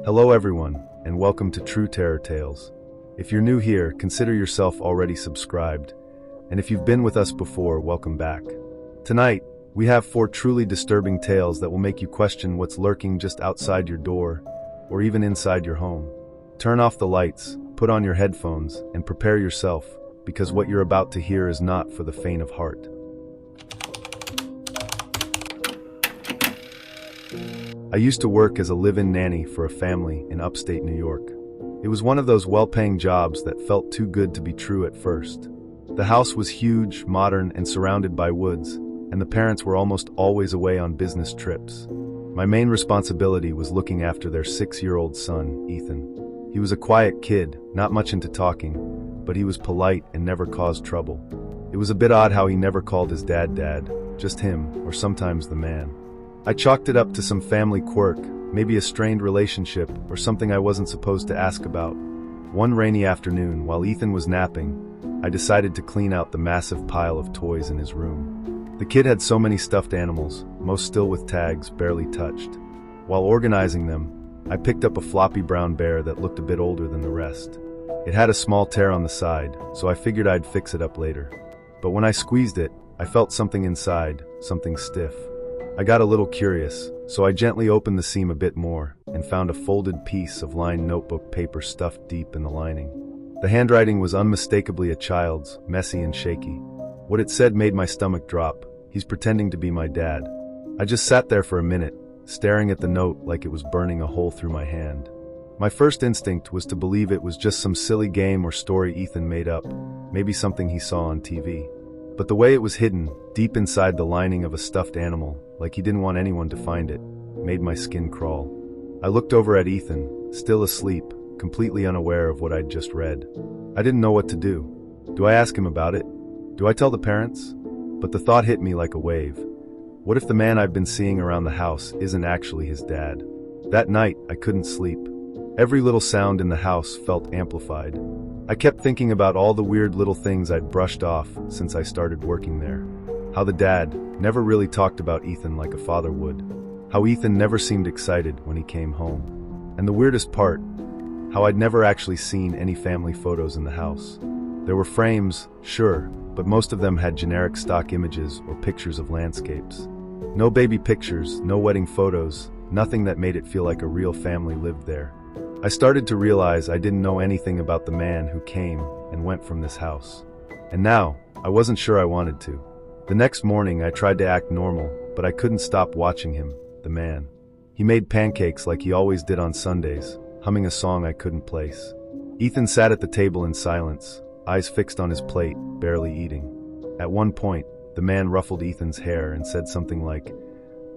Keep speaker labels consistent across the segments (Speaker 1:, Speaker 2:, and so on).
Speaker 1: Hello everyone, and welcome to True Terror Tales. If you're new here, consider yourself already subscribed, and if you've been with us before, welcome back. Tonight, we have 4 truly disturbing tales that will make you question what's lurking just outside your door, or even inside your home. Turn off the lights, put on your headphones, and prepare yourself, because what you're about to hear is not for the faint of heart. I used to work as a live-in nanny for a family in upstate New York. It was one of those well-paying jobs that felt too good to be true at first. The house was huge, modern, and surrounded by woods, and the parents were almost always away on business trips. My main responsibility was looking after their 6-year-old son, Ethan. He was a quiet kid, not much into talking, but he was polite and never caused trouble. It was a bit odd how he never called his dad, just him, or sometimes the man. I chalked it up to some family quirk, maybe a strained relationship, or something I wasn't supposed to ask about. One rainy afternoon, while Ethan was napping, I decided to clean out the massive pile of toys in his room. The kid had so many stuffed animals, most still with tags, barely touched. While organizing them, I picked up a floppy brown bear that looked a bit older than the rest. It had a small tear on the side, so I figured I'd fix it up later. But when I squeezed it, I felt something inside, something stiff. I got a little curious, so I gently opened the seam a bit more and found a folded piece of lined notebook paper stuffed deep in the lining. The handwriting was unmistakably a child's, messy and shaky. What it said made my stomach drop. He's pretending to be my dad. I just sat there for a minute, staring at the note like it was burning a hole through my hand. My first instinct was to believe it was just some silly game or story Ethan made up, maybe something he saw on TV. But the way it was hidden, deep inside the lining of a stuffed animal, like he didn't want anyone to find it, made my skin crawl. I looked over at Ethan, still asleep, completely unaware of what I'd just read. I didn't know what to do. Do I ask him about it? Do I tell the parents? But the thought hit me like a wave. What if the man I've been seeing around the house isn't actually his dad? That night, I couldn't sleep. Every little sound in the house felt amplified. I kept thinking about all the weird little things I'd brushed off since I started working there. How the dad never really talked about Ethan like a father would. How Ethan never seemed excited when he came home. And the weirdest part, how I'd never actually seen any family photos in the house. There were frames, sure, but most of them had generic stock images or pictures of landscapes. No baby pictures, no wedding photos, nothing that made it feel like a real family lived there. I started to realize I didn't know anything about the man who came and went from this house. And now, I wasn't sure I wanted to. The next morning I tried to act normal, but I couldn't stop watching him, the man. He made pancakes like he always did on Sundays, humming a song I couldn't place. Ethan sat at the table in silence, eyes fixed on his plate, barely eating. At one point, the man ruffled Ethan's hair and said something like,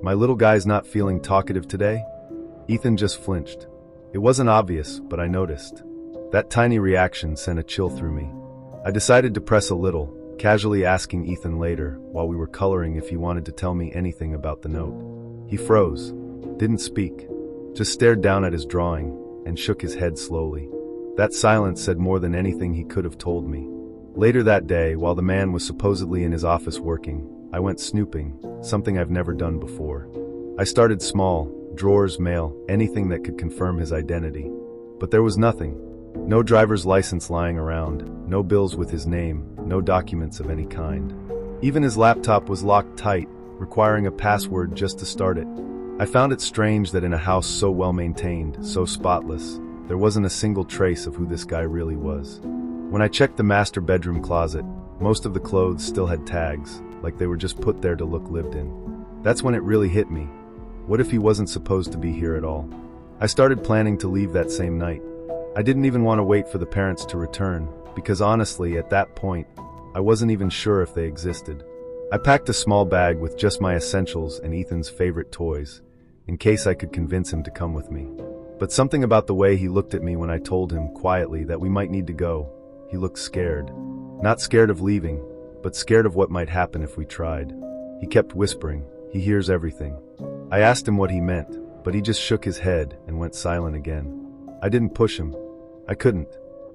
Speaker 1: "My little guy's not feeling talkative today?" Ethan just flinched. It wasn't obvious, but I noticed. That tiny reaction sent a chill through me. I decided to press a little, casually asking Ethan later, while we were coloring, if he wanted to tell me anything about the note. He froze, didn't speak, just stared down at his drawing, and shook his head slowly. That silence said more than anything he could have told me. Later that day, while the man was supposedly in his office working, I went snooping, something I've never done before. I started small, drawers, mail, anything that could confirm his identity. But there was nothing. No driver's license lying around, no bills with his name, no documents of any kind. Even his laptop was locked tight, requiring a password just to start it. I found it strange that in a house so well maintained, so spotless, there wasn't a single trace of who this guy really was. When I checked the master bedroom closet, most of the clothes still had tags, like they were just put there to look lived in. That's when it really hit me. What if he wasn't supposed to be here at all? I started planning to leave that same night. I didn't even want to wait for the parents to return, because honestly, at that point, I wasn't even sure if they existed. I packed a small bag with just my essentials and Ethan's favorite toys, in case I could convince him to come with me. But something about the way he looked at me when I told him quietly that we might need to go, he looked scared. Not scared of leaving, but scared of what might happen if we tried. He kept whispering, "He hears everything." I asked him what he meant, but he just shook his head and went silent again. I didn't push him. I couldn't.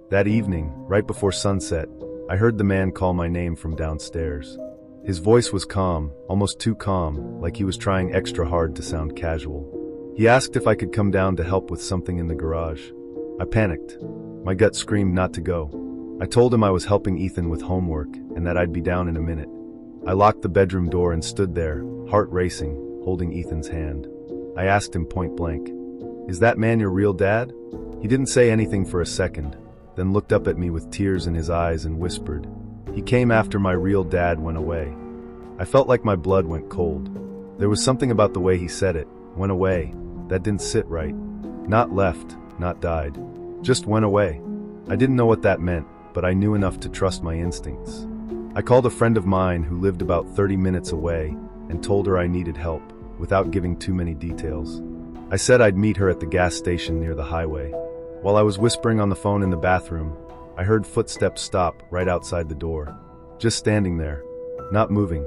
Speaker 1: That evening, right before sunset, I heard the man call my name from downstairs. His voice was calm, almost too calm, like he was trying extra hard to sound casual. He asked if I could come down to help with something in the garage. I panicked. My gut screamed not to go. I told him I was helping Ethan with homework and that I'd be down in a minute. I locked the bedroom door and stood there, heart racing, holding Ethan's hand. I asked him point blank, "Is that man your real dad?" He didn't say anything for a second, then looked up at me with tears in his eyes and whispered, "He came after my real dad went away." I felt like my blood went cold. There was something about the way he said it, "went away," that didn't sit right. Not left, not died. Just went away. I didn't know what that meant, but I knew enough to trust my instincts. I called a friend of mine who lived about 30 minutes away and told her I needed help, without giving too many details. I said I'd meet her at the gas station near the highway. While I was whispering on the phone in the bathroom, I heard footsteps stop right outside the door. Just standing there, not moving.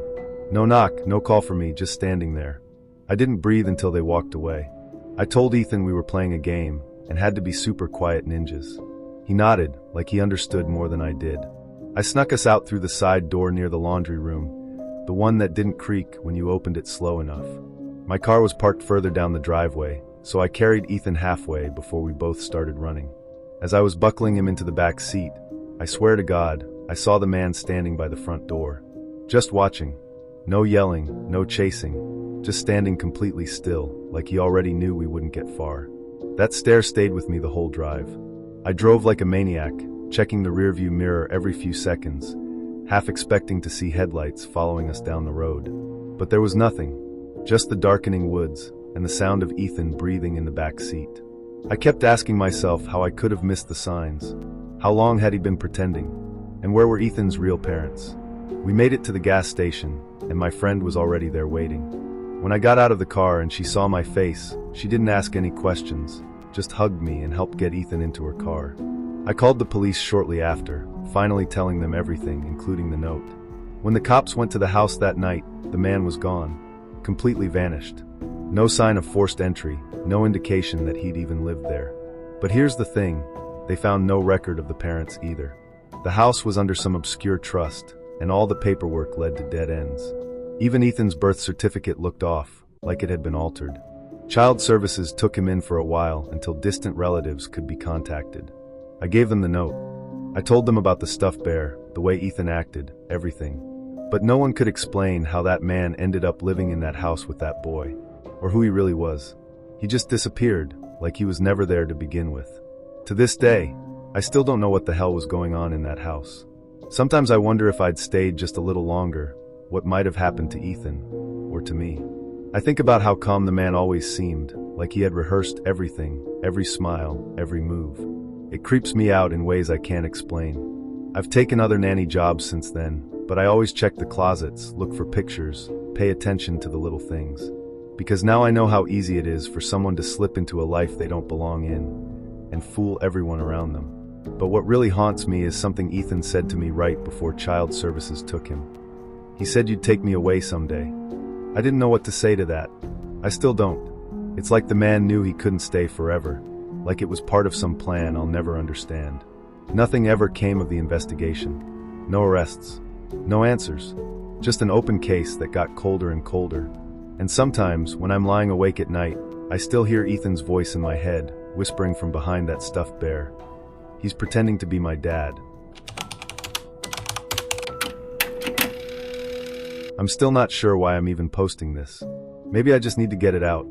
Speaker 1: No knock, no call for me, just standing there. I didn't breathe until they walked away. I told Ethan we were playing a game and had to be super quiet ninjas. He nodded, like he understood more than I did. I snuck us out through the side door near the laundry room, the one that didn't creak when you opened it slow enough. My car was parked further down the driveway, so I carried Ethan halfway before we both started running. As I was buckling him into the back seat, I swear to God, I saw the man standing by the front door. Just watching. No yelling, no chasing, just standing completely still, like he already knew we wouldn't get far. That stare stayed with me the whole drive. I drove like a maniac, checking the rearview mirror every few seconds, half expecting to see headlights following us down the road. But there was nothing, just the darkening woods and the sound of Ethan breathing in the back seat. I kept asking myself how I could have missed the signs. How long had he been pretending? And where were Ethan's real parents? We made it to the gas station, and my friend was already there waiting. When I got out of the car and she saw my face, she didn't ask any questions, just hugged me and helped get Ethan into her car. I called the police shortly after, finally telling them everything, including the note. When the cops went to the house that night, the man was gone, completely vanished. No sign of forced entry, no indication that he'd even lived there. But here's the thing, they found no record of the parents either. The house was under some obscure trust, and all the paperwork led to dead ends. Even Ethan's birth certificate looked off, like it had been altered. Child Services took him in for a while until distant relatives could be contacted. I gave them the note. I told them about the stuffed bear, the way Ethan acted, everything. But no one could explain how that man ended up living in that house with that boy, or who he really was. He just disappeared, like he was never there to begin with. To this day, I still don't know what the hell was going on in that house. Sometimes I wonder if I'd stayed just a little longer, what might have happened to Ethan, or to me. I think about how calm the man always seemed, like he had rehearsed everything, every smile, every move. It creeps me out in ways I can't explain. I've taken other nanny jobs since then, but I always check the closets, look for pictures, pay attention to the little things. Because now I know how easy it is for someone to slip into a life they don't belong in, and fool everyone around them. But what really haunts me is something Ethan said to me right before Child Services took him. He said you'd take me away someday. I didn't know what to say to that. I still don't. It's like the man knew he couldn't stay forever, like it was part of some plan I'll never understand. Nothing ever came of the investigation. No arrests. No answers. Just an open case that got colder and colder. And sometimes, when I'm lying awake at night, I still hear Ethan's voice in my head, whispering from behind that stuffed bear. He's pretending to be my dad. I'm still not sure why I'm even posting this. Maybe I just need to get it out.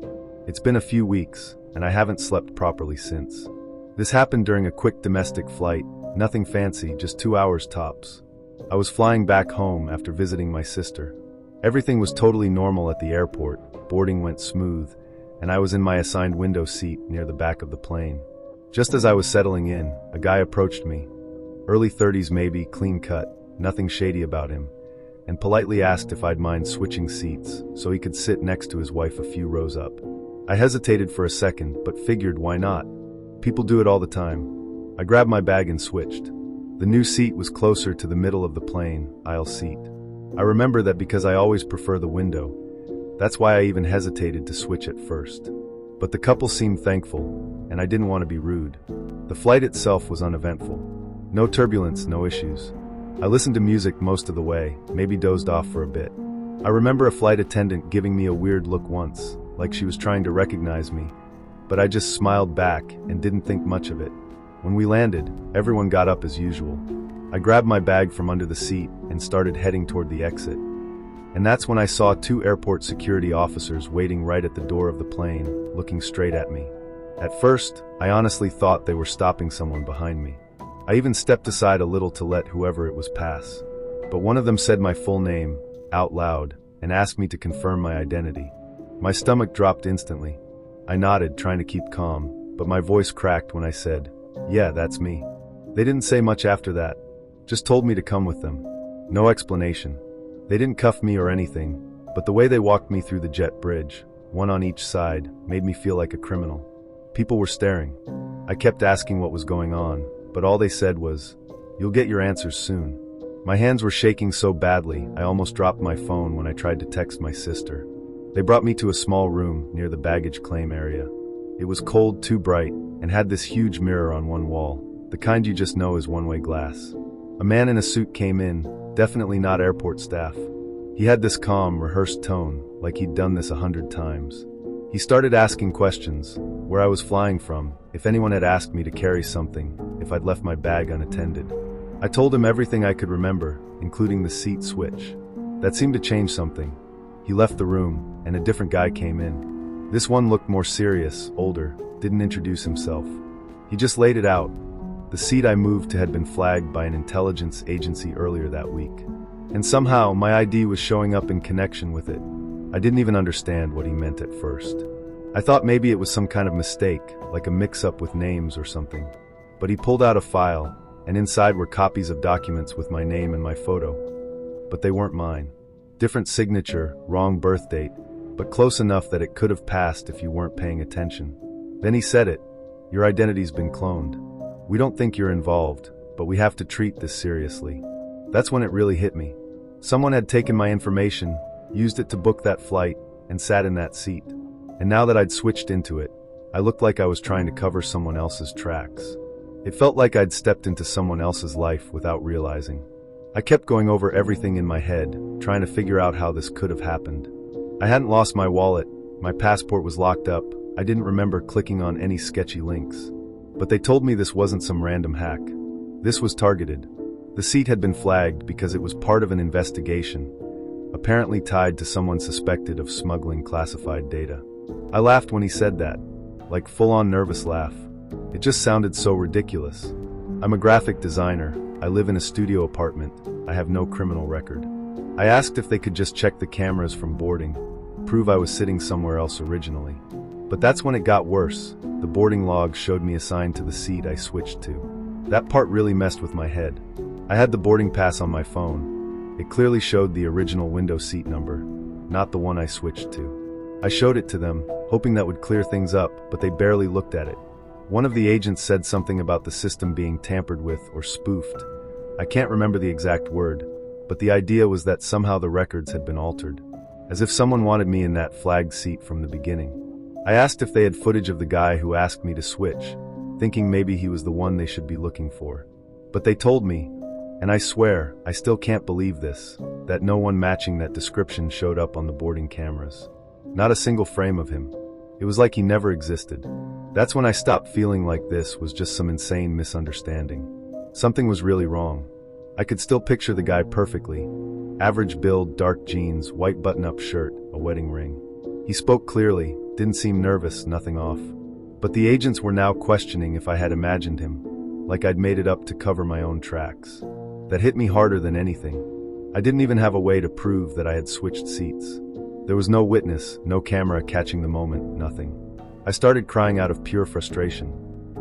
Speaker 1: It's been a few weeks, and I haven't slept properly since. This happened during a quick domestic flight, nothing fancy, just 2 hours tops. I was flying back home after visiting my sister. Everything was totally normal at the airport, boarding went smooth, and I was in my assigned window seat near the back of the plane. Just as I was settling in, a guy approached me. Early 30s maybe, clean cut, nothing shady about him, and politely asked if I'd mind switching seats so he could sit next to his wife a few rows up. I hesitated for a second, but figured why not? People do it all the time. I grabbed my bag and switched. The new seat was closer to the middle of the plane, aisle seat. I remember that because I always prefer the window. That's why I even hesitated to switch at first. But the couple seemed thankful, and I didn't want to be rude. The flight itself was uneventful. No turbulence, no issues. I listened to music most of the way, maybe dozed off for a bit. I remember a flight attendant giving me a weird look once, like she was trying to recognize me, but I just smiled back and didn't think much of it. When we landed, everyone got up as usual. I grabbed my bag from under the seat and started heading toward the exit. And that's when I saw 2 airport security officers waiting right at the door of the plane, looking straight at me. At first, I honestly thought they were stopping someone behind me. I even stepped aside a little to let whoever it was pass. But one of them said my full name, out loud, and asked me to confirm my identity. My stomach dropped instantly. I nodded, trying to keep calm, but my voice cracked when I said, "Yeah, that's me." They didn't say much after that, just told me to come with them. No explanation. They didn't cuff me or anything, but the way they walked me through the jet bridge, one on each side, made me feel like a criminal. People were staring. I kept asking what was going on, but all they said was, "You'll get your answers soon." My hands were shaking so badly, I almost dropped my phone when I tried to text my sister. They brought me to a small room near the baggage claim area. It was cold, too bright, and had this huge mirror on one wall, the kind you just know is one-way glass. A man in a suit came in, definitely not airport staff. He had this calm, rehearsed tone, like he'd done this 100 times. He started asking questions, where I was flying from, if anyone had asked me to carry something, if I'd left my bag unattended. I told him everything I could remember, including the seat switch. That seemed to change something. He left the room, and a different guy came in. This one looked more serious, older, didn't introduce himself. He just laid it out. The seat I moved to had been flagged by an intelligence agency earlier that week. And somehow, my ID was showing up in connection with it. I didn't even understand what he meant at first. I thought maybe it was some kind of mistake, like a mix-up with names or something. But he pulled out a file, and inside were copies of documents with my name and my photo. But they weren't mine. Different signature, wrong birth date, but close enough that it could have passed if you weren't paying attention. Then he said it. "Your identity's been cloned. We don't think you're involved, but we have to treat this seriously." That's when it really hit me. Someone had taken my information, used it to book that flight, and sat in that seat. And now that I'd switched into it, I looked like I was trying to cover someone else's tracks. It felt like I'd stepped into someone else's life without realizing. I kept going over everything in my head, trying to figure out how this could have happened. I hadn't lost my wallet, my passport was locked up, I didn't remember clicking on any sketchy links. But they told me this wasn't some random hack. This was targeted. The seat had been flagged because it was part of an investigation, apparently tied to someone suspected of smuggling classified data. I laughed when he said that, like full-on nervous laugh. It just sounded so ridiculous. I'm a graphic designer, I live in a studio apartment, I have no criminal record. I asked if they could just check the cameras from boarding, prove I was sitting somewhere else originally. But that's when it got worse. The boarding log showed me assigned to the seat I switched to. That part really messed with my head. I had the boarding pass on my phone. It clearly showed the original window seat number, not the one I switched to. I showed it to them, hoping that would clear things up, but they barely looked at it. One of the agents said something about the system being tampered with or spoofed. I can't remember the exact word, but the idea was that somehow the records had been altered, as if someone wanted me in that flagged seat from the beginning. I asked if they had footage of the guy who asked me to switch, thinking maybe he was the one they should be looking for. But they told me, and I swear, I still can't believe this, that no one matching that description showed up on the boarding cameras. Not a single frame of him. It was like he never existed. That's when I stopped feeling like this was just some insane misunderstanding. Something was really wrong. I could still picture the guy perfectly. Average build, dark jeans, white button-up shirt, a wedding ring. He spoke clearly, didn't seem nervous, nothing off. But the agents were now questioning if I had imagined him, like I'd made it up to cover my own tracks. That hit me harder than anything. I didn't even have a way to prove that I had switched seats. There was no witness, no camera catching the moment, nothing. I started crying out of pure frustration.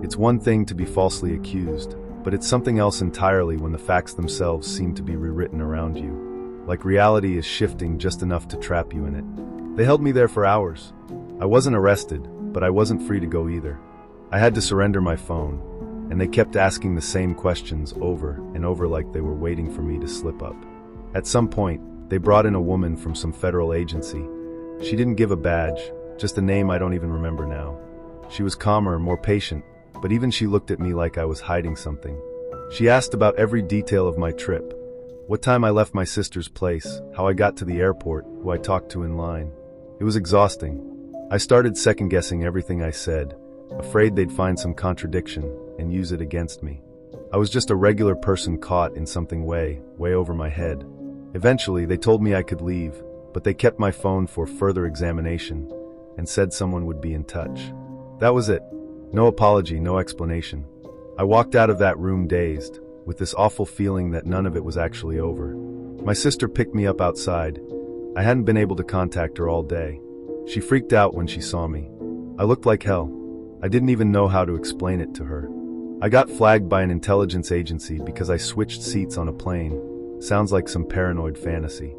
Speaker 1: It's one thing to be falsely accused, but it's something else entirely when the facts themselves seem to be rewritten around you. Like reality is shifting just enough to trap you in it. They held me there for hours. I wasn't arrested, but I wasn't free to go either. I had to surrender my phone, and they kept asking the same questions over and over like they were waiting for me to slip up. At some point, they brought in a woman from some federal agency. She didn't give a badge, just a name I don't even remember now. She was calmer, more patient, but even she looked at me like I was hiding something. She asked about every detail of my trip. What time I left my sister's place, how I got to the airport, who I talked to in line. It was exhausting. I started second-guessing everything I said, afraid they'd find some contradiction and use it against me. I was just a regular person caught in something way over my head. Eventually, they told me I could leave, but they kept my phone for further examination and said someone would be in touch. That was it. No apology, no explanation. I walked out of that room dazed, with this awful feeling that none of it was actually over. My sister picked me up outside. I hadn't been able to contact her all day. She freaked out when she saw me. I looked like hell. I didn't even know how to explain it to her. I got flagged by an intelligence agency because I switched seats on a plane. Sounds like some paranoid fantasy.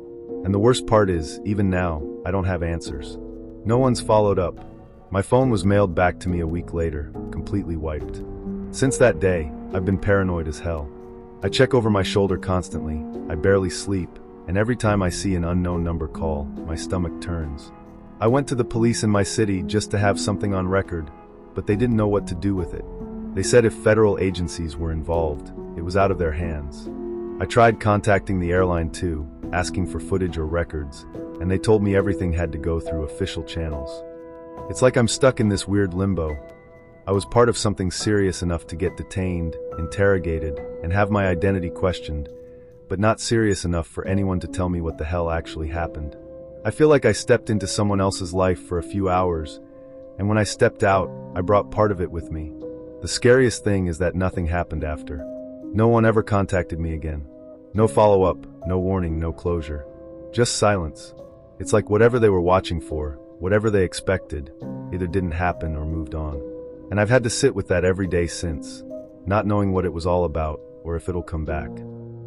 Speaker 1: And the worst part is, even now, I don't have answers. No one's followed up. My phone was mailed back to me a week later, completely wiped. Since that day, I've been paranoid as hell. I check over my shoulder constantly, I barely sleep, and every time I see an unknown number call, my stomach turns. I went to the police in my city just to have something on record, but they didn't know what to do with it. They said if federal agencies were involved, it was out of their hands. I tried contacting the airline too, asking for footage or records, and they told me everything had to go through official channels. It's like I'm stuck in this weird limbo. I was part of something serious enough to get detained, interrogated, and have my identity questioned, but not serious enough for anyone to tell me what the hell actually happened. I feel like I stepped into someone else's life for a few hours, and when I stepped out, I brought part of it with me. The scariest thing is that nothing happened after. No one ever contacted me again. No follow-up, no warning, no closure. Just silence. It's like whatever they were watching for, whatever they expected, either didn't happen or moved on. And I've had to sit with that every day since, not knowing what it was all about or if it'll come back.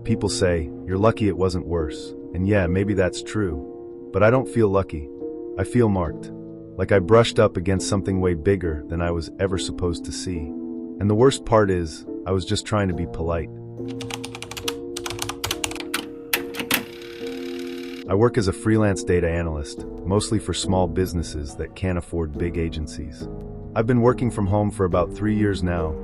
Speaker 1: People say, you're lucky it wasn't worse. And yeah, maybe that's true. But I don't feel lucky. I feel marked. Like I brushed up against something way bigger than I was ever supposed to see. And the worst part is, I was just trying to be polite. I work as a freelance data analyst, mostly for small businesses that can't afford big agencies. I've been working from home for about 3 years now,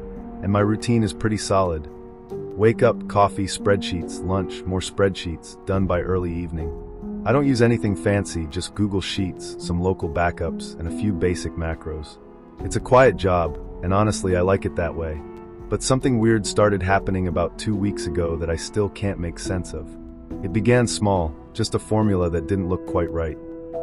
Speaker 1: and my routine is pretty solid. Wake up, coffee, spreadsheets, lunch, more spreadsheets, done by early evening. I don't use anything fancy, just Google Sheets, some local backups, and a few basic macros. It's a quiet job, and honestly I like it that way. But something weird started happening about 2 weeks ago that I still can't make sense of. It began small, just a formula that didn't look quite right.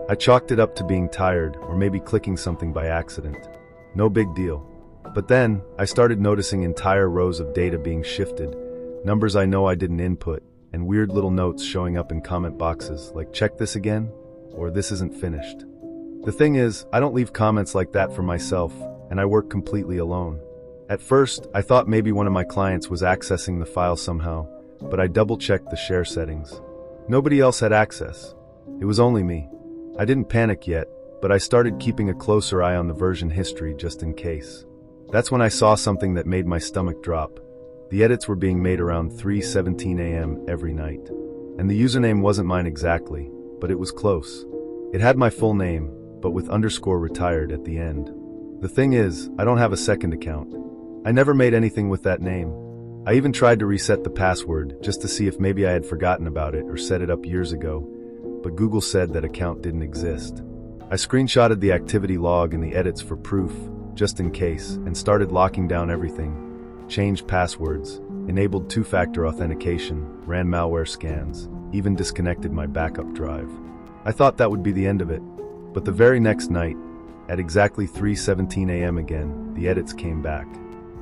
Speaker 1: I chalked it up to being tired, or maybe clicking something by accident. No big deal. But then, I started noticing entire rows of data being shifted, numbers I know I didn't input, and weird little notes showing up in comment boxes like check this again, or this isn't finished. The thing is, I don't leave comments like that for myself, and I work completely alone. At first, I thought maybe one of my clients was accessing the file somehow, but I double-checked the share settings. Nobody else had access. It was only me. I didn't panic yet, but I started keeping a closer eye on the version history just in case. That's when I saw something that made my stomach drop. The edits were being made around 3:17 a.m. every night. And the username wasn't mine exactly, but it was close. It had my full name, but with _retired at the end. The thing is, I don't have a second account. I never made anything with that name. I even tried to reset the password just to see if maybe I had forgotten about it or set it up years ago, but Google said that account didn't exist. I screenshotted the activity log and the edits for proof, just in case, and started locking down everything. Changed passwords, enabled two-factor authentication, ran malware scans, even disconnected my backup drive. I thought that would be the end of it, but the very next night, at exactly 3:17 a.m. again, the edits came back.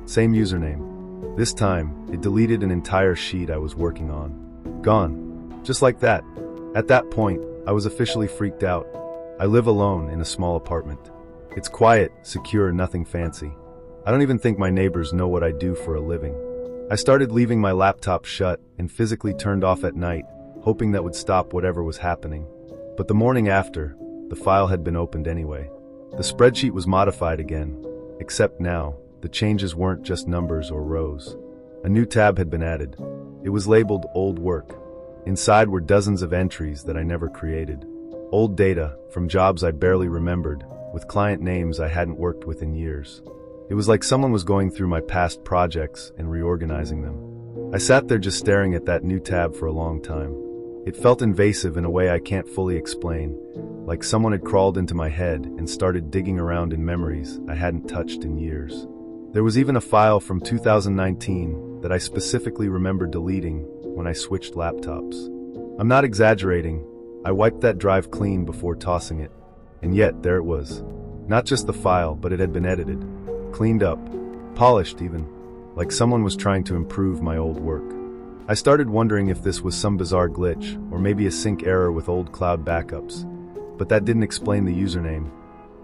Speaker 1: Same username. This time, it deleted an entire sheet I was working on. Gone. Just like that. At that point, I was officially freaked out. I live alone in a small apartment. It's quiet, secure, nothing fancy. I don't even think my neighbors know what I do for a living. I started leaving my laptop shut and physically turned off at night, hoping that would stop whatever was happening. But the morning after, the file had been opened anyway. The spreadsheet was modified again, except now, the changes weren't just numbers or rows. A new tab had been added. It was labeled Old Work. Inside were dozens of entries that I never created. Old data, from jobs I barely remembered, with client names I hadn't worked with in years. It was like someone was going through my past projects and reorganizing them. I sat there just staring at that new tab for a long time. It felt invasive in a way I can't fully explain, like someone had crawled into my head and started digging around in memories I hadn't touched in years. There was even a file from 2019 that I specifically remember deleting when I switched laptops. I'm not exaggerating, I wiped that drive clean before tossing it, and yet there it was. Not just the file, but it had been edited, cleaned up, polished even, like someone was trying to improve my old work. I started wondering if this was some bizarre glitch, or maybe a sync error with old cloud backups, but that didn't explain the username,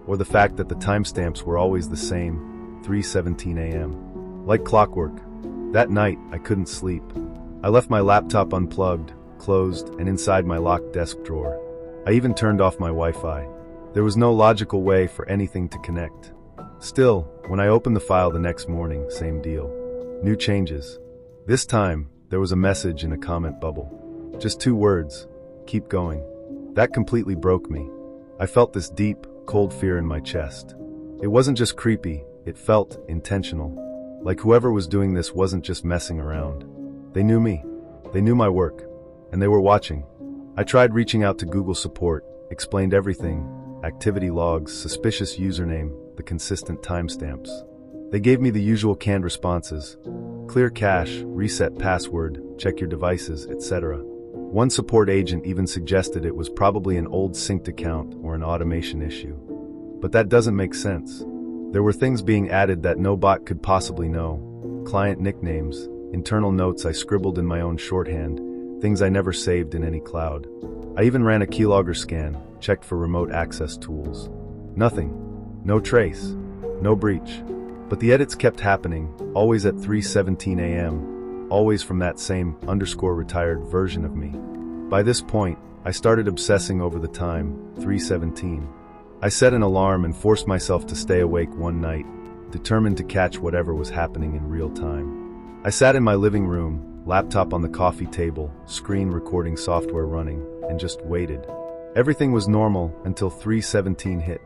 Speaker 1: or the fact that the timestamps were always the same, 3:17 a.m. Like clockwork. That night, I couldn't sleep. I left my laptop unplugged, closed, and inside my locked desk drawer. I even turned off my Wi-Fi. There was no logical way for anything to connect. Still, when I opened the file the next morning, same deal. New changes. This time, there was a message in a comment bubble. Just 2 words, keep going. That completely broke me. I felt this deep, cold fear in my chest. It wasn't just creepy, it felt intentional. Like whoever was doing this wasn't just messing around. They knew me. They knew my work. And they were watching. I tried reaching out to Google support, explained everything, activity logs, suspicious username, the consistent timestamps. They gave me the usual canned responses. Clear cache, reset password, check your devices, etc. One support agent even suggested it was probably an old synced account or an automation issue. But that doesn't make sense. There were things being added that no bot could possibly know. Client nicknames, internal notes I scribbled in my own shorthand, things I never saved in any cloud. I even ran a keylogger scan, checked for remote access tools. Nothing. No trace. No breach. But the edits kept happening, always at 3:17 a.m., always from that same _retired version of me. By this point, I started obsessing over the time, 3:17. I set an alarm and forced myself to stay awake one night, determined to catch whatever was happening in real time. I sat in my living room, laptop on the coffee table, screen recording software running, and just waited. Everything was normal until 3:17 hit.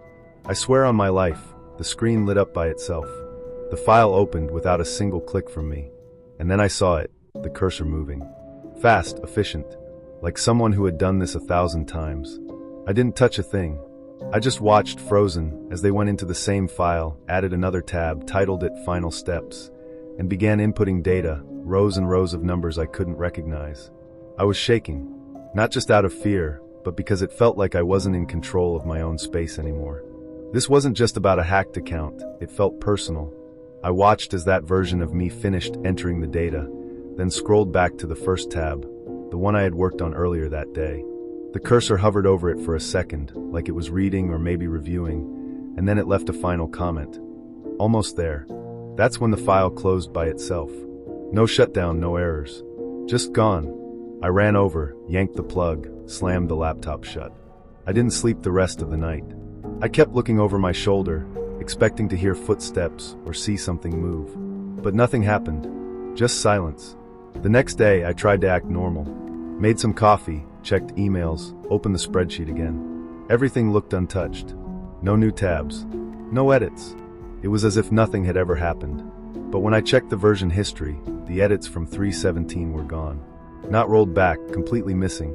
Speaker 1: I swear on my life, the screen lit up by itself. The file opened without a single click from me. And then I saw it, the cursor moving. Fast, efficient, like someone who had done this 1,000 times. I didn't touch a thing. I just watched frozen as they went into the same file, added another tab, titled it Final Steps, and began inputting data, rows and rows of numbers I couldn't recognize. I was shaking, not just out of fear, but because it felt like I wasn't in control of my own space anymore. This wasn't just about a hacked account, it felt personal. I watched as that version of me finished entering the data, then scrolled back to the first tab, the one I had worked on earlier that day. The cursor hovered over it for a second, like it was reading or maybe reviewing, and then it left a final comment. Almost there. That's when the file closed by itself. No shutdown, no errors. Just gone. I ran over, yanked the plug, slammed the laptop shut. I didn't sleep the rest of the night. I kept looking over my shoulder, expecting to hear footsteps or see something move. But nothing happened. Just silence. The next day, I tried to act normal. Made some coffee, checked emails, opened the spreadsheet again. Everything looked untouched. No new tabs. No edits. It was as if nothing had ever happened. But when I checked the version history, the edits from 3:17 were gone. Not rolled back, completely missing.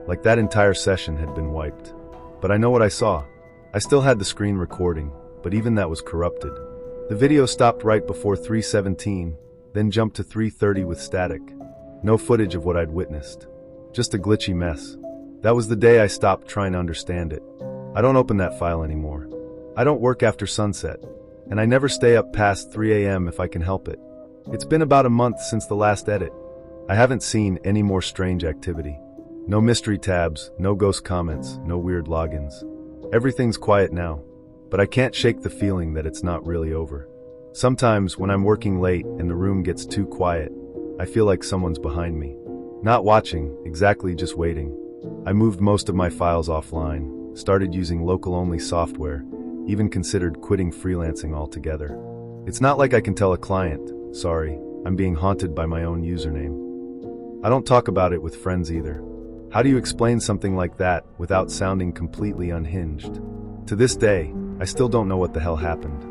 Speaker 1: Like that entire session had been wiped. But I know what I saw. I still had the screen recording, but even that was corrupted. The video stopped right before 3:17, then jumped to 3:30 with static. No footage of what I'd witnessed. Just a glitchy mess. That was the day I stopped trying to understand it. I don't open that file anymore. I don't work after sunset, and I never stay up past 3 a.m. if I can help it. It's been about a month since the last edit. I haven't seen any more strange activity. No mystery tabs, no ghost comments, no weird logins. Everything's quiet now, but I can't shake the feeling that it's not really over. Sometimes when I'm working late and the room gets too quiet, I feel like someone's behind me. Not watching, exactly just waiting. I moved most of my files offline, started using local-only software, even considered quitting freelancing altogether. It's not like I can tell a client, sorry, I'm being haunted by my own username. I don't talk about it with friends either. How do you explain something like that without sounding completely unhinged? To this day, I still don't know what the hell happened.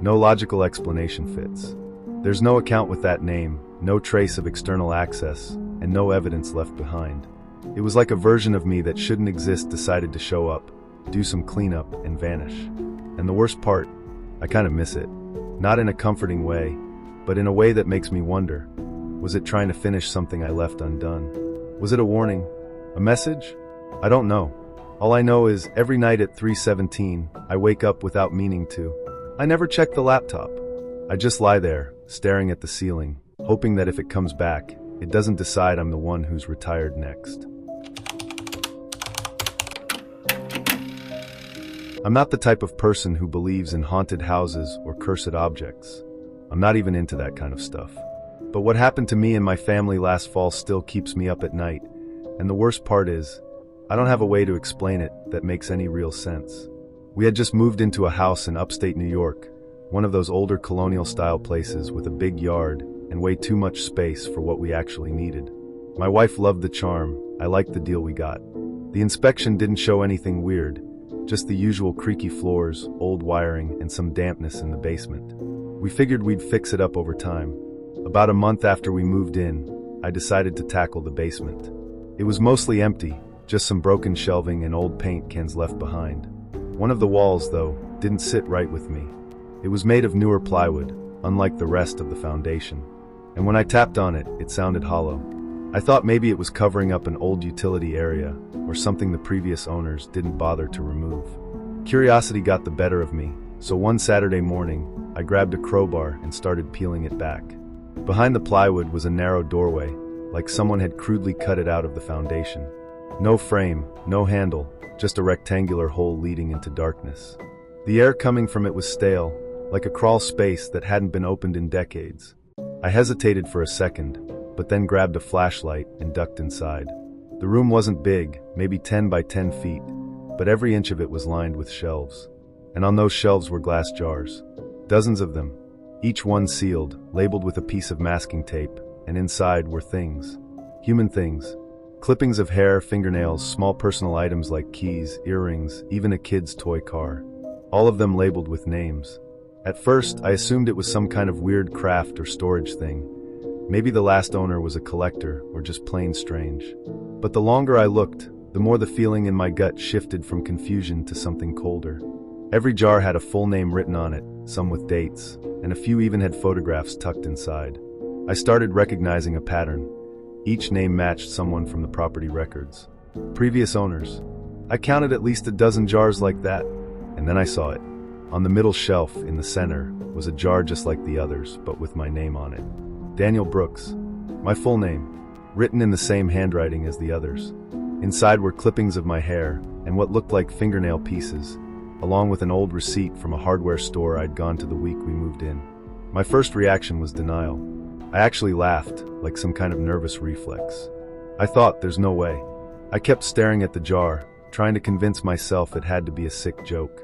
Speaker 1: No logical explanation fits. There's no account with that name, no trace of external access, and no evidence left behind. It was like a version of me that shouldn't exist decided to show up, do some cleanup, and vanish. And the worst part, I kind of miss it. Not in a comforting way, but in a way that makes me wonder. Was it trying to finish something I left undone? Was it a warning? A message? I don't know. All I know is every night at 3:17, I wake up without meaning to. I never check the laptop. I just lie there, staring at the ceiling, hoping that if it comes back, it doesn't decide I'm the one who's retired next. I'm not the type of person who believes in haunted houses or cursed objects. I'm not even into that kind of stuff. But what happened to me and my family last fall still keeps me up at night, and the worst part is, I don't have a way to explain it that makes any real sense. We had just moved into a house in upstate New York, one of those older colonial-style places with a big yard and way too much space for what we actually needed. My wife loved the charm. I liked the deal we got. The inspection didn't show anything weird, just the usual creaky floors, old wiring, and some dampness in the basement. We figured we'd fix it up over time. About a month after we moved in, I decided to tackle the basement. It was mostly empty, just some broken shelving and old paint cans left behind. One of the walls, though, didn't sit right with me. It was made of newer plywood, unlike the rest of the foundation. And when I tapped on it, it sounded hollow. I thought maybe it was covering up an old utility area, or something the previous owners didn't bother to remove. Curiosity got the better of me, so one Saturday morning, I grabbed a crowbar and started peeling it back. Behind the plywood was a narrow doorway, like someone had crudely cut it out of the foundation. No frame, no handle, just a rectangular hole leading into darkness. The air coming from it was stale, like a crawl space that hadn't been opened in decades. I hesitated for a second, but then grabbed a flashlight and ducked inside. The room wasn't big, maybe 10 by 10 feet, but every inch of it was lined with shelves. And on those shelves were glass jars. Dozens of them, each one sealed, labeled with a piece of masking tape, and inside were things. Human things. Clippings of hair, fingernails, small personal items like keys, earrings, even a kid's toy car. All of them labeled with names. At first, I assumed it was some kind of weird craft or storage thing. Maybe the last owner was a collector, or just plain strange. But the longer I looked, the more the feeling in my gut shifted from confusion to something colder. Every jar had a full name written on it, some with dates, and a few even had photographs tucked inside. I started recognizing a pattern. Each name matched someone from the property records. Previous owners. I counted at least a dozen jars like that, and then I saw it. On the middle shelf, in the center, was a jar just like the others, but with my name on it. Daniel Brooks. My full name, written in the same handwriting as the others. Inside were clippings of my hair, and what looked like fingernail pieces, along with an old receipt from a hardware store I'd gone to the week we moved in. My first reaction was denial. I actually laughed, like some kind of nervous reflex. I thought, there's no way. I kept staring at the jar, trying to convince myself it had to be a sick joke.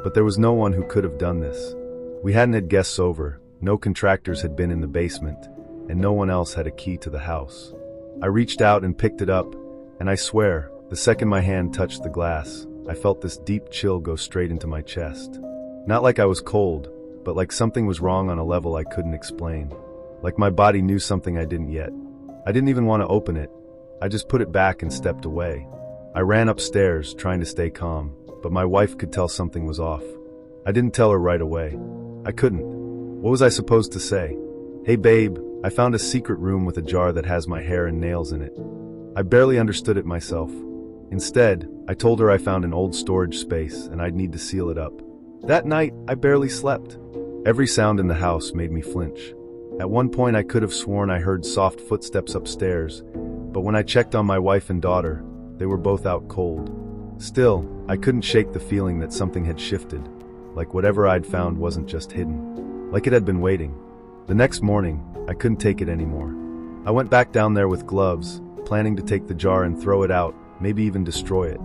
Speaker 1: But there was no one who could have done this. We hadn't had guests over, no contractors had been in the basement, and no one else had a key to the house. I reached out and picked it up, and I swear, the second my hand touched the glass, I felt this deep chill go straight into my chest. Not like I was cold, but like something was wrong on a level I couldn't explain. Like my body knew something I didn't yet. I didn't even want to open it. I just put it back and stepped away. I ran upstairs, trying to stay calm, but my wife could tell something was off. I didn't tell her right away. I couldn't. What was I supposed to say? Hey babe, I found a secret room with a jar that has my hair and nails in it. I barely understood it myself. Instead, I told her I found an old storage space and I'd need to seal it up. That night, I barely slept. Every sound in the house made me flinch. At one point I could have sworn I heard soft footsteps upstairs, but when I checked on my wife and daughter, they were both out cold. Still, I couldn't shake the feeling that something had shifted, like whatever I'd found wasn't just hidden, like it had been waiting. The next morning, I couldn't take it anymore. I went back down there with gloves, planning to take the jar and throw it out, maybe even destroy it.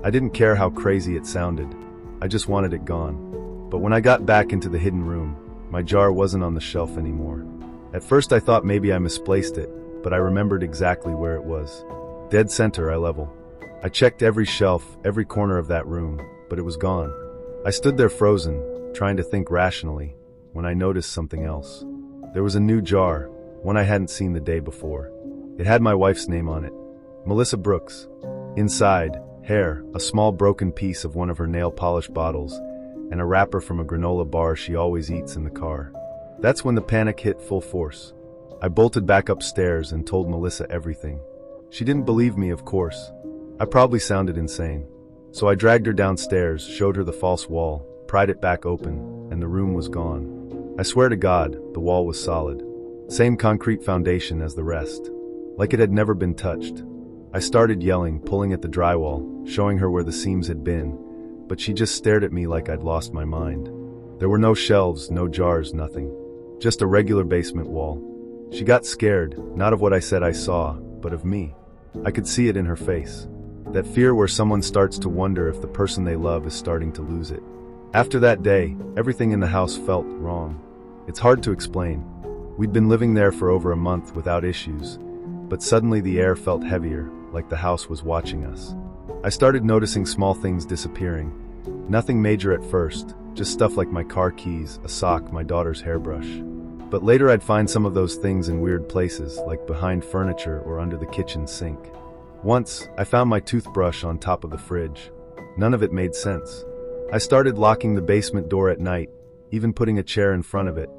Speaker 1: I didn't care how crazy it sounded, I just wanted it gone. But when I got back into the hidden room, my jar wasn't on the shelf anymore. At first I thought maybe I misplaced it, but I remembered exactly where it was. Dead center, eye level. I checked every shelf, every corner of that room, but it was gone. I stood there frozen, trying to think rationally, when I noticed something else. There was a new jar, one I hadn't seen the day before. It had my wife's name on it. Melissa Brooks. Inside, hair, a small broken piece of one of her nail polish bottles, and a wrapper from a granola bar she always eats in the car. That's when the panic hit full force. I bolted back upstairs and told Melissa everything. She didn't believe me, of course. I probably sounded insane. So I dragged her downstairs, showed her the false wall, pried it back open, and the room was gone. I swear to God, the wall was solid. Same concrete foundation as the rest. Like it had never been touched. I started yelling, pulling at the drywall, showing her where the seams had been, but she just stared at me like I'd lost my mind. There were no shelves, no jars, nothing. Just a regular basement wall. She got scared, not of what I said I saw, but of me. I could see it in her face. That fear where someone starts to wonder if the person they love is starting to lose it. After that day, everything in the house felt wrong. It's hard to explain. We'd been living there for over a month without issues, but suddenly the air felt heavier, like the house was watching us. I started noticing small things disappearing. Nothing major at first, just stuff like my car keys, a sock, my daughter's hairbrush. But later I'd find some of those things in weird places, like behind furniture or under the kitchen sink. Once, I found my toothbrush on top of the fridge. None of it made sense. I started locking the basement door at night, even putting a chair in front of it.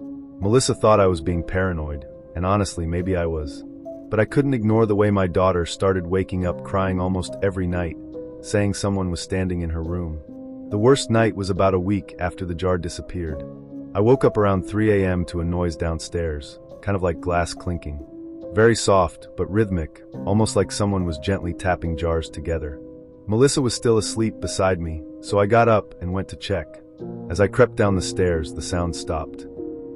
Speaker 1: Melissa thought I was being paranoid, and honestly, maybe I was. But I couldn't ignore the way my daughter started waking up crying almost every night, saying someone was standing in her room. The worst night was about a week after the jar disappeared. I woke up around 3 a.m. to a noise downstairs, kind of like glass clinking. Very soft, but rhythmic, almost like someone was gently tapping jars together. Melissa was still asleep beside me, so I got up and went to check. As I crept down the stairs, the sound stopped.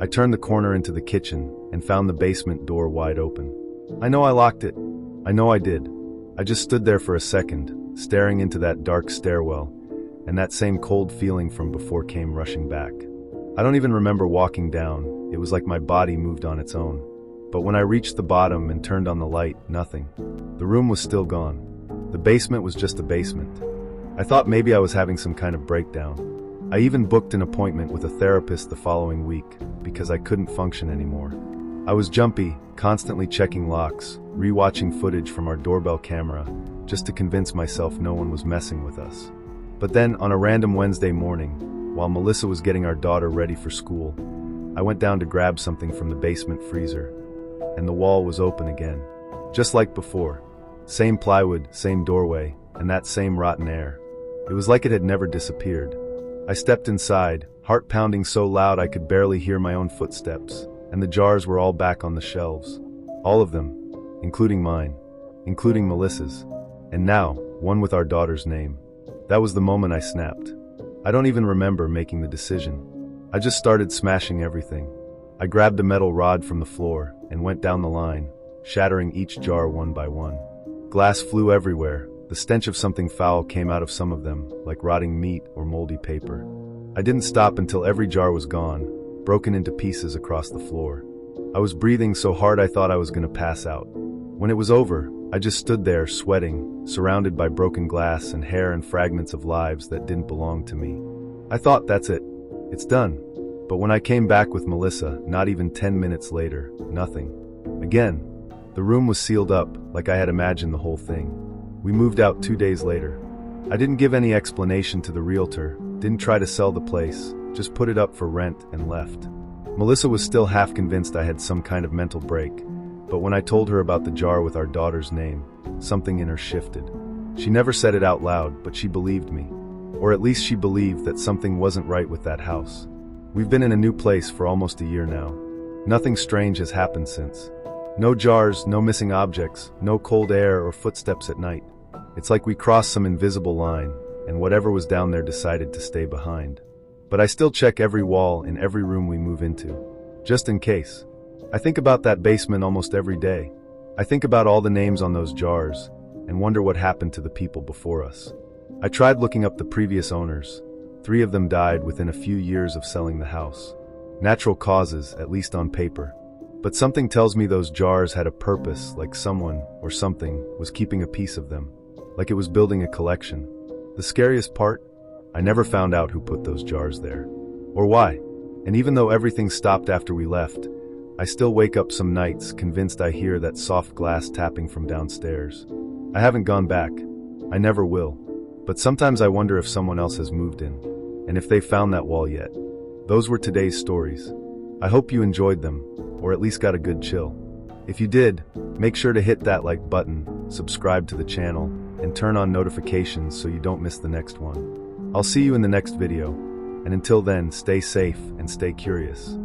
Speaker 1: I turned the corner into the kitchen and found the basement door wide open. I know I locked it. I know I did. I just stood there for a second, staring into that dark stairwell, and that same cold feeling from before came rushing back. I don't even remember walking down. It was like my body moved on its own. But when I reached the bottom and turned on the light, nothing. The room was still gone. The basement was just a basement. I thought maybe I was having some kind of breakdown. I even booked an appointment with a therapist the following week because I couldn't function anymore. I was jumpy, constantly checking locks, rewatching footage from our doorbell camera, just to convince myself no one was messing with us. But then, on a random Wednesday morning, while Melissa was getting our daughter ready for school, I went down to grab something from the basement freezer, and the wall was open again. Just like before. Same plywood, same doorway, and that same rotten air. It was like it had never disappeared. I stepped inside, heart pounding so loud I could barely hear my own footsteps, and the jars were all back on the shelves. All of them, including mine, including Melissa's, and now, one with our daughter's name. That was the moment I snapped. I don't even remember making the decision. I just started smashing everything. I grabbed a metal rod from the floor and went down the line, shattering each jar one by one. Glass flew everywhere. The stench of something foul came out of some of them, like rotting meat or moldy paper. I didn't stop until every jar was gone, broken into pieces across the floor. I was breathing so hard I thought I was going to pass out. When it was over, I just stood there, sweating, surrounded by broken glass and hair and fragments of lives that didn't belong to me. I thought, that's it. It's done. But when I came back with Melissa, not even 10 minutes later, nothing. Again. The room was sealed up, like I had imagined the whole thing. We moved out 2 days later. I didn't give any explanation to the realtor, didn't try to sell the place, just put it up for rent and left. Melissa was still half convinced I had some kind of mental break, but when I told her about the jar with our daughter's name, something in her shifted. She never said it out loud, but she believed me. Or at least she believed that something wasn't right with that house. We've been in a new place for almost a year now. Nothing strange has happened since. No jars, no missing objects, no cold air or footsteps at night. It's like we crossed some invisible line, and whatever was down there decided to stay behind. But I still check every wall in every room we move into, just in case. I think about that basement almost every day. I think about all the names on those jars, and wonder what happened to the people before us. I tried looking up the previous owners. 3 of them died within a few years of selling the house. Natural causes, at least on paper. But something tells me those jars had a purpose, like someone, or something, was keeping a piece of them. Like it was building a collection. The scariest part? I never found out who put those jars there. Or why. And even though everything stopped after we left, I still wake up some nights convinced I hear that soft glass tapping from downstairs. I haven't gone back. I never will. But sometimes I wonder if someone else has moved in, and if they found that wall yet. Those were today's stories. I hope you enjoyed them, or at least got a good chill. If you did, make sure to hit that like button, subscribe to the channel, and turn on notifications so you don't miss the next one. I'll see you in the next video, and until then, stay safe and stay curious.